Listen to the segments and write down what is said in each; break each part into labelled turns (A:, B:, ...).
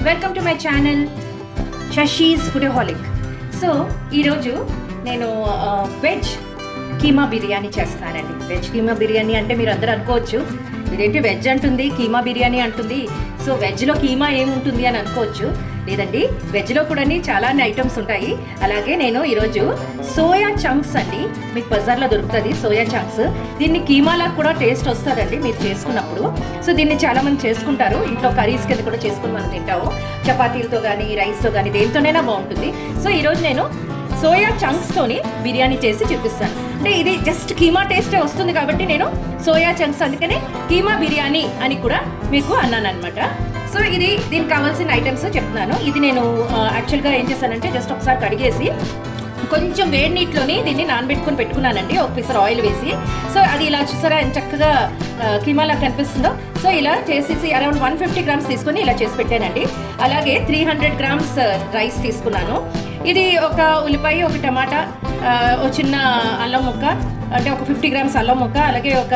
A: Welcome to my channel Shashi's foodaholic. So ఈరోజు నేను veg keema biryani చేస్తున్నానండి. వెజ్ కీమా బిర్యానీ అంటే మీరు అందరూ అనుకోవచ్చు, ఇదేంటి వెజ్ అంటుంది కీమా బిర్యానీ అంటుంది, సో వెజ్లో కీమా ఏముంటుంది అని అనుకోవచ్చు. లేదండి, వెజ్లో కూడా చాలా ఐటమ్స్ ఉంటాయి. అలాగే నేను ఈరోజు సోయా చంక్స్ అండి, మీకు బజార్లో దొరుకుతుంది సోయా చంక్స్. దీన్ని కీమాలకు కూడా టేస్ట్ వస్తుందండి మీరు చేసుకున్నప్పుడు. సో దీన్ని చాలామంది చేసుకుంటారు, ఇంట్లో కర్రీస్ కింద కూడా చేసుకుని మనం తింటాము, చపాతీలతో కానీ రైస్తో కానీ దేనితోనైనా బాగుంటుంది. సో ఈరోజు నేను సోయా చంక్స్తోని బిర్యానీ చేసి చూపిస్తాను. అంటే ఇది జస్ట్ కీమా టేస్టే వస్తుంది కాబట్టి నేను సోయా చంక్స్ అందుకనే కీమా బిర్యానీ అని కూడా మీకు అన్నాను అనమాట. సో దీనికి కావాల్సిన ఐటమ్స్ చెప్తున్నాను. ఇది నేను యాక్చువల్గా ఏం చేశానంటే జస్ట్ ఒకసారి కడిగేసి కొంచెం వేడి నీటిలోని దీన్ని నానబెట్టుకుని పెట్టుకున్నానండి, ఒక పిసర్ ఆయిల్ వేసి. సో అది ఇలా చూసారా ఎంత చక్కగా కీమాలా కనిపిస్తుందో. సో ఇలా చేసేసి అరౌండ్ 150 గ్రామ్స్ తీసుకొని ఇలా చేసి పెట్టానండి. అలాగే 300 గ్రామ్స్ రైస్ తీసుకున్నాను. ఇది ఒక ఉల్లిపాయ, ఒక టమాటా, ఒక చిన్న అల్లం ముక్క, అంటే ఒక 50 గ్రామ్స్ అల్లం ముక్క, అలాగే ఒక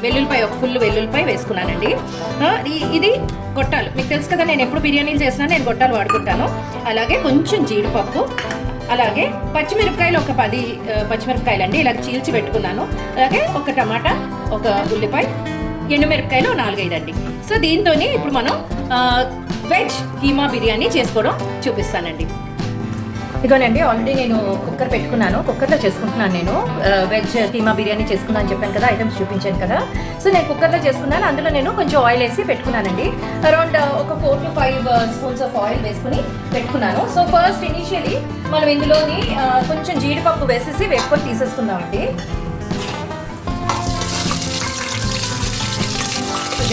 A: వెల్లుల్లిపాయ, ఒక ఫుల్ వెల్లుల్లిపాయ వేసుకున్నానండి. ఇది గొట్టాలు, మీకు తెలుసు కదా నేను ఎప్పుడు బిర్యానీలు చేసినా నేను గొట్టాలు వాడుకుంటాను. అలాగే కొంచెం జీడిపప్పు, అలాగే పచ్చిమిరపకాయలు ఒక 10 పచ్చిమిరపకాయలు అండి ఇలా చీల్చి పెట్టుకున్నాను. అలాగే ఒక టమాటా, ఒక ఉల్లిపాయ, ఎండుమిరపకాయలు 4-5 అండి. సో దీంతో ఇప్పుడు మనం వెజ్ కీమా బిర్యానీ చేసుకోవడం చూపిస్తానండి. ఇదిగోనండి, ఆల్రెడీ నేను కుక్కర్ పెట్టుకున్నాను, కుక్కర్లో చేసుకుంటున్నాను. నేను వెజ్ కీమా బిర్యానీ చేసుకున్నాను అని చెప్పాను కదా, ఐటమ్స్ చూపించాను కదా. సో నేను కుక్కర్లో చేసుకున్నాను, అందులో నేను కొంచెం ఆయిల్ వేసి పెట్టుకున్నానండి. అరౌండ్ ఒక 4 to 5 స్పూన్స్ ఆఫ్ ఆయిల్ వేసుకుని పెట్టుకున్నాను. సో ఫస్ట్ ఇనిషియలీ మనం ఇందులోని కొంచెం జీడిపప్పు వేసేసి వేపుకొని తీసేసుకుందామండి.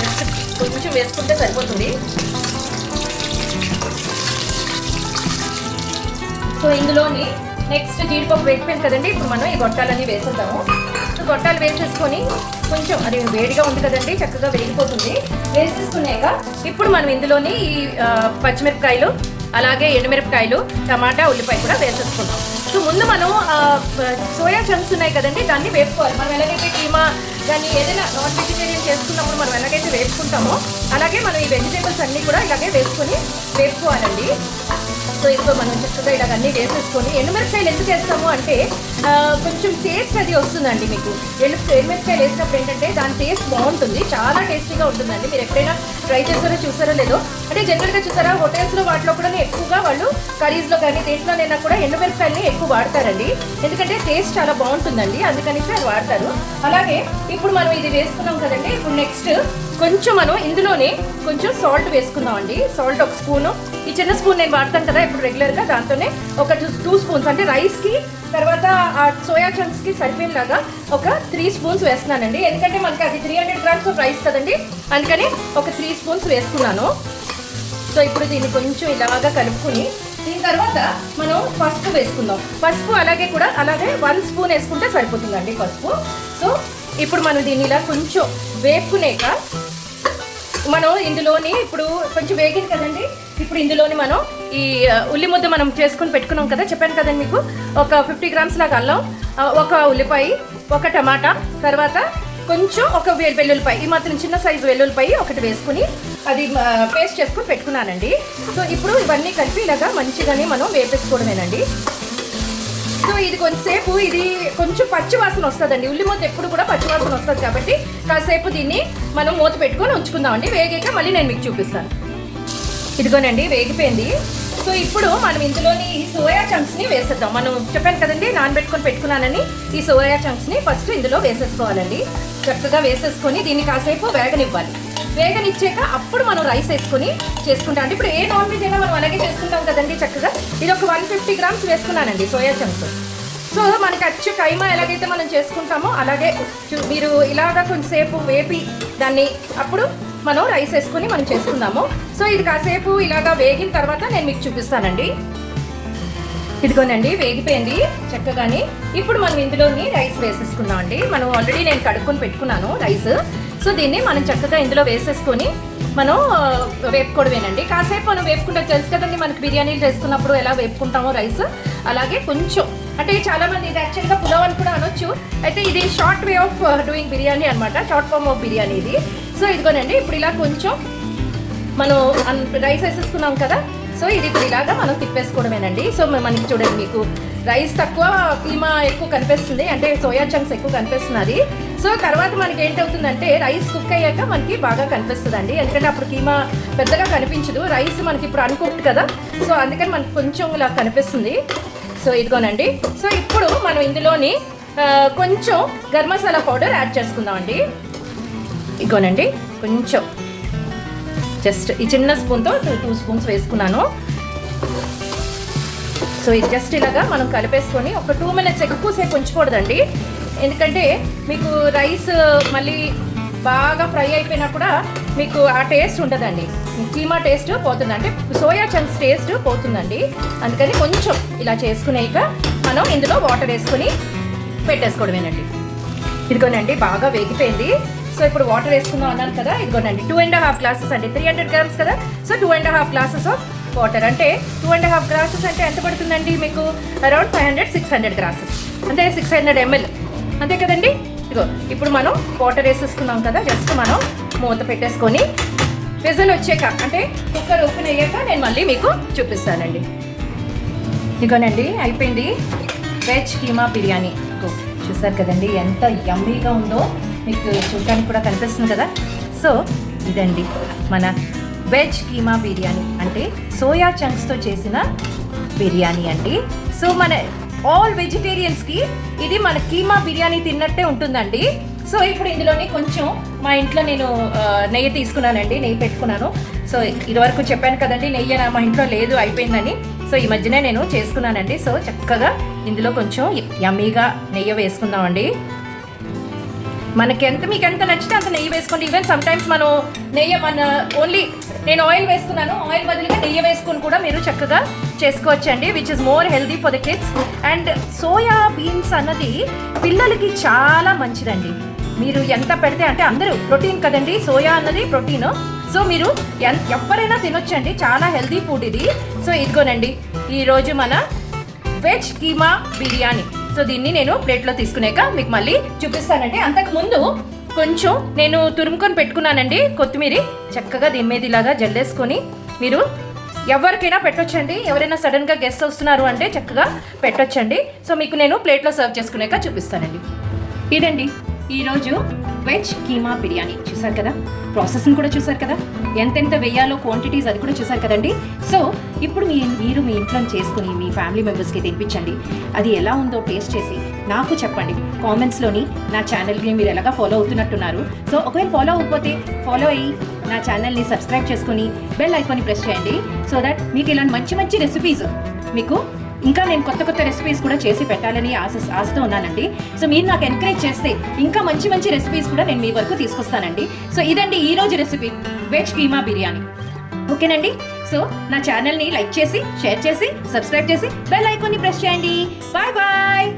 A: జస్ట్ కొంచెం వేసుకుంటే సరిపోతుంది. సో ఇందులోని నెక్స్ట్ జీడిపప్పు వేసిపోయింది కదండి, ఇప్పుడు మనం ఈ గొట్టాలన్నీ వేసేద్దాము. సో గొట్టాలు వేసేసుకొని కొంచెం అది వేడిగా ఉంది కదండి, చక్కగా వేగిపోతుంది. వేసేసుకున్నాక ఇప్పుడు మనం ఇందులోని ఈ పచ్చిమిరపకాయలు, అలాగే ఎండుమిరపకాయలు, టమాటా, ఉల్లిపాయ కూడా వేసేసుకున్నాం. సో ముందు మనం సోయా చంక్స్ ఉన్నాయి కదండి, దాన్ని వేపుకోవాలి. మనం ఎలాగైతే కీమా కానీ ఏదైనా నాన్ వెజిటేరియన్ చేసుకున్నప్పుడు మనం ఎలాగైతే వేపుకుంటామో అలాగే మనం ఈ వెజిటేబుల్స్ అన్నీ కూడా ఇలాగే వేపుకోవాలండి. సో ఇప్పుడు మనం చక్కగా ఇలాగ అన్నీ వేసేసుకొని, ఎండుమిరపకాయలు ఎందుకు వేస్తాము అంటే కొంచెం టేస్ట్ అది వస్తుందండి. మీకు ఎండుమిరపకాయలు వేసినప్పుడు ఏంటంటే దాని టేస్ట్ బాగుంటుంది, చాలా టేస్టీగా ఉంటుందండి. మీరు ఎప్పుడైనా ట్రై చేస్తారో చూసారో లేదో, అంటే జనరల్గా చూసారా హోటల్స్లో వాటిలో కూడా ఎక్కువగా వాళ్ళు కర్రీస్లో కానీ దేంట్లోనైనా కూడా ఎండుమిరపకాయలని ఎక్కువ వాడతారండి, ఎందుకంటే టేస్ట్ చాలా బాగుంటుందండి, అందుకని అది వాడతారు. అలాగే ఇప్పుడు మనం ఇది వేసుకున్నాం కదండి, ఇప్పుడు నెక్స్ట్ కొంచెం మనం ఇందులోనే కొంచెం సాల్ట్ వేసుకుందాం అండి. సాల్ట్ ఒక స్పూను, ఈ చిన్న స్పూన్ నేను వాడతాను కదా ఇప్పుడు రెగ్యులర్గా, దాంతోనే ఒక 2 స్పూన్స్ అంటే రైస్కి తర్వాత ఆ సోయా చంక్స్కి సరిపోయేలాగా ఒక 3 స్పూన్స్ వేస్తున్నానండి. ఎందుకంటే మనకి అది 300 గ్రామ్స్ ఆఫ్ రైస్ కదండి, అందుకని ఒక 3 స్పూన్స్ వేసుకున్నాను. సో ఇప్పుడు దీన్ని కొంచెం ఇలాగా కలుపుకుని దీని తర్వాత మనం పసుపు వేసుకుందాం. పసుపు అలాగే 1 స్పూన్ వేసుకుంటే సరిపోతుందండి పసుపు. సో ఇప్పుడు మనం దీన్ని ఇలా కొంచెం వేపుకునేక మనం ఇందులోని ఇప్పుడు కొంచెం వేగింది కదండి, ఇప్పుడు ఇందులోని మనం ఈ ఉల్లి ముద్ద మనం చేసుకుని పెట్టుకున్నాం కదా, చెప్పాను కదండి మీకు, ఒక 50 గ్రామ్స్ లాగా అల్లం, ఒక ఉల్లిపాయ, ఒక టమాటా, తర్వాత కొంచెం ఒక వెల్లుల్లిపాయ, ఈ మాత్రం చిన్న సైజు వెల్లుల్లిపాయ ఒకటి వేసుకుని అది పేస్ట్ చేసుకుని పెట్టుకున్నానండి. సో ఇప్పుడు ఇవన్నీ కలిపి ఇలాగా మంచిగానే మనం వేపేసుకోవడమేనండి. సో ఇది కొంచెంసేపు ఇది కొంచెం పచ్చివాసన వస్తుందండి, ఉల్లి మూత ఎప్పుడు కూడా పచ్చివాసన వస్తుంది కాబట్టి కాసేపు దీన్ని మనం మూత పెట్టుకొని ఉంచుకుందామండి. వేగాక మళ్ళీ నేను మీకు చూపిస్తాను. ఇదిగోనండి వేగిపోయింది. సో ఇప్పుడు మనం ఇందులోని ఈ సోయా చంక్స్ని వేసేద్దాం. మనం చెప్పాను కదండి నానబెట్టుకొని పెట్టుకున్నానని, ఈ సోయా చంక్స్ని ఫస్ట్ ఇందులో వేసేసుకోవాలండి. చక్కగా వేసేసుకొని దీన్ని కాసేపు వేగనివ్వాలి. వేగనిచ్చాక అప్పుడు మనం రైస్ వేసుకొని చేసుకుంటాం. అంటే ఇప్పుడు ఏ నాన్ వెజ్ అయినా మనం అలాగే చేసుకుంటాం కదండి చక్కగా. ఇది ఒక 150 గ్రామ్స్ వేసుకున్నానండి సోయా చంక్స్. సో మనకి అచ్చు కైమా ఎలాగైతే మనం చేసుకుంటామో అలాగే మీరు ఇలాగా కొంచెంసేపు వేపి దాన్ని అప్పుడు మనం రైస్ వేసుకొని మనం చేసుకుందాము. సో ఇది కాసేపు ఇలాగా వేగిన తర్వాత నేను మీకు చూపిస్తానండి. ఇదిగోనండి వేగిపోయింది చక్కగాని. ఇప్పుడు మనం ఇందులోని రైస్ వేసేసుకుందాం అండి. మనం ఆల్రెడీ నేను కడుక్కొని పెట్టుకున్నాను రైస్. సో దీన్ని మనం చక్కగా ఇందులో వేసేసుకొని మనం వేపుకోవడమేనండి. కాసేపు మనం వేపుకుంటే తెలుసు కదండి మనకి బిర్యానీలు చేసుకున్నప్పుడు ఎలా వేపుకుంటామో రైస్, అలాగే కొంచెం అంటే చాలామంది ఇది యాక్చువల్గా పులావ్ అని కూడా అనొచ్చు, అయితే ఇది short way of doing biryani అనమాట, షార్ట్ ఫామ్ ఆఫ్ బిర్యానీ ఇది. సో ఇదిగోనండి ఇప్పుడు ఇలా కొంచెం మనం రైస్ వేసేసుకున్నాం కదా. సో ఇది ఇప్పుడు ఇలాగా మనం తిప్పేసుకోవడమేనండి. సో మనకి చూడండి, మీకు రైస్ తక్కువ కీమా ఎక్కువ కనిపిస్తుంది, అంటే సోయా చంక్స్ ఎక్కువ కనిపిస్తున్నది. సో తర్వాత మనకి ఏంటవుతుందంటే రైస్ కుక్ అయ్యాక మనకి బాగా కనిపిస్తుందండి, ఎందుకంటే అప్పుడు కీమా పెద్దగా కనిపించదు. రైస్ మనకి ఇప్పుడు అన్కుక్డ్ కదా, సో అందుకని మనకి కొంచెం ఇలా కనిపిస్తుంది. సో ఇదిగోనండి. సో ఇప్పుడు మనం ఇందులోని కొంచెం గరం మసాలా పౌడర్ యాడ్ చేసుకుందామండి. ఇదిగోనండి, కొంచెం జస్ట్ ఈ చిన్న స్పూన్తో 2 స్పూన్స్ వేసుకున్నాను. సో ఇది జస్ట్ ఇలాగా మనం కలిపేసుకొని ఒక 2 మినిట్స్ ఎక్కువసేపు ఉంచకూడదండి, ఎందుకంటే మీకు రైస్ మళ్ళీ బాగా ఫ్రై అయిపోయినా కూడా మీకు ఆ టేస్ట్ ఉంటుందండి, కీమా టేస్ట్ పోతుంది, అంటే సోయా చంక్స్ టేస్ట్ పోతుందండి. అందుకని కొంచెం ఇలా చేసుకునేక మనం ఇందులో వాటర్ వేసుకొని పెట్టేసుకోవడమేనండి. ఇదిగోనండి, బాగా వేగిపోయింది. సో ఇప్పుడు వాటర్ వేసుకుందాం అన్నాను కదా, ఇదిగోనండి 2.5 గ్లాసెస్ అండి, 300 grams కదా. సో 2.5 గ్లాసెస్ ఆఫ్ వాటర్, అంటే 2.5 గ్లాసెస్ అంటే ఎంత పడుతుందండి మీకు? అరౌండ్ 500-600 గ్లాసెస్, అంటే 600 ml అంతే కదండి. ఇదిగో ఇప్పుడు మనం వాటర్ వేసేసుకున్నాం కదా, జస్ట్ మనం మూత పెట్టేసుకొని విజిల్ వచ్చాక, అంటే కుక్కర్ ఓపెన్ అయ్యాక నేను మళ్ళీ మీకు చూపిస్తానండి. ఇదిగోనండి అయిపోయింది వెజ్ కీమా బిర్యానీ. చూసారు కదండి ఎంత యమ్మీగా ఉందో, మీకు చూడడానికి కూడా కనిపిస్తుంది కదా. సో ఇదండి మన వెజ్ కీమా బిర్యానీ, అంటే సోయా చంక్స్తో చేసిన బిర్యానీ అండి. సో మన ఆల్ వెజిటేరియన్స్కి ఇది మన కీమా బిర్యానీ తిన్నట్టే ఉంటుందండి. సో ఇప్పుడు ఇందులోని కొంచెం మా ఇంట్లో నేను నెయ్యి తీసుకున్నానండి, నెయ్యి పెట్టుకున్నాను. సో ఇదివరకు చెప్పాను కదండి, నెయ్యి మా ఇంట్లో లేదు, అయిపోయిందని. సో ఈ మధ్యనే నేను చేసుకున్నానండి. సో చక్కగా ఇందులో కొంచెం యమ్మీగా నెయ్యి వేసుకుందామండి. మీకు ఎంత నచ్చితే అంత నెయ్యి వేసుకోండి. ఈవెన్ సమ్టైమ్స్ మనం నెయ్యి ఓన్లీ నేను ఆయిల్ వేసుకున్నాను, ఆయిల్ బదులుగా నెయ్యి వేసుకొని కూడా మీరు చక్కగా చేసుకోవచ్చండి, which is more healthy for the kids. And soya beans అన్నది పిల్లలకి చాలా మంచిదండి. మీరు ఎంత పెడితే, అంటే అందరూ ప్రోటీన్ కదండి, సోయా అన్నది ప్రోటీన్. సో మీరు ఎవరైనా తినొచ్చండి, చాలా హెల్దీ ఫుడ్ ఇది. సో ఇదిగోనండి ఈరోజు మన వెజ్ కీమా బిర్యానీ. సో దీన్ని నేను ప్లేట్లో తీసుకునేక మీకు మళ్ళీ చూపిస్తానండి. అంతకుముందు కొంచెం నేను తురుముకొని పెట్టుకున్నానండి కొత్తిమీర, చక్కగా దీని మీద ఇలాగా జల్లేసుకొని మీరు ఎవరికైనా పెట్టొచ్చండి. ఎవరైనా సడన్గా గెస్ట్ వస్తున్నారు అంటే చక్కగా పెట్టొచ్చండి. సో మీకు నేను ప్లేట్లో సర్వ్ చేసుకునేక చూపిస్తానండి. ఇదండి ఈరోజు వెజ్ కీమా బిర్యానీ. చూసారు కదా, ప్రాసెస్ని కూడా చూసారు కదా, ఎంతెంత వేయాలో క్వాంటిటీస్ అది కూడా చూసారు కదండి. సో ఇప్పుడు మీరు మీ ఇంట్లో చేసుకుని మీ ఫ్యామిలీ మెంబర్స్కి తినిపించండి. అది ఎలా ఉందో టేస్ట్ చేసి నాకు చెప్పండి కామెంట్స్లోని. నా ఛానల్ని మీరు ఎలాగా ఫాలో అవుతున్నట్టున్నారు. సో ఒకవేళ ఫాలో అవ్వకపోతే ఫాలో అయ్యి నా ఛానల్ని సబ్స్క్రైబ్ చేసుకుని బెల్ ఐకాన్ని ప్రెస్ చేయండి. సో దట్ మీకు ఇలాంటి మంచి మంచి రెసిపీస్, మీకు ఇంకా నేను కొత్త రెసిపీస్ కూడా చేసి పెట్టాలని ఆశతో ఉన్నానండి. సో మీరు నాకు ఎంకరేజ్ చేస్తే ఇంకా మంచి మంచి రెసిపీస్ కూడా నేను మీ వరకు తీసుకొస్తానండి. సో ఇదండి ఈరోజు రెసిపీ వెజ్ కీమా బిర్యానీ. ఓకేనండి. సో నా ఛానల్ని లైక్ చేసి, షేర్ చేసి, సబ్స్క్రైబ్ చేసి బెల్ ఐకాన్ని ప్రెస్ చేయండి. Bye bye.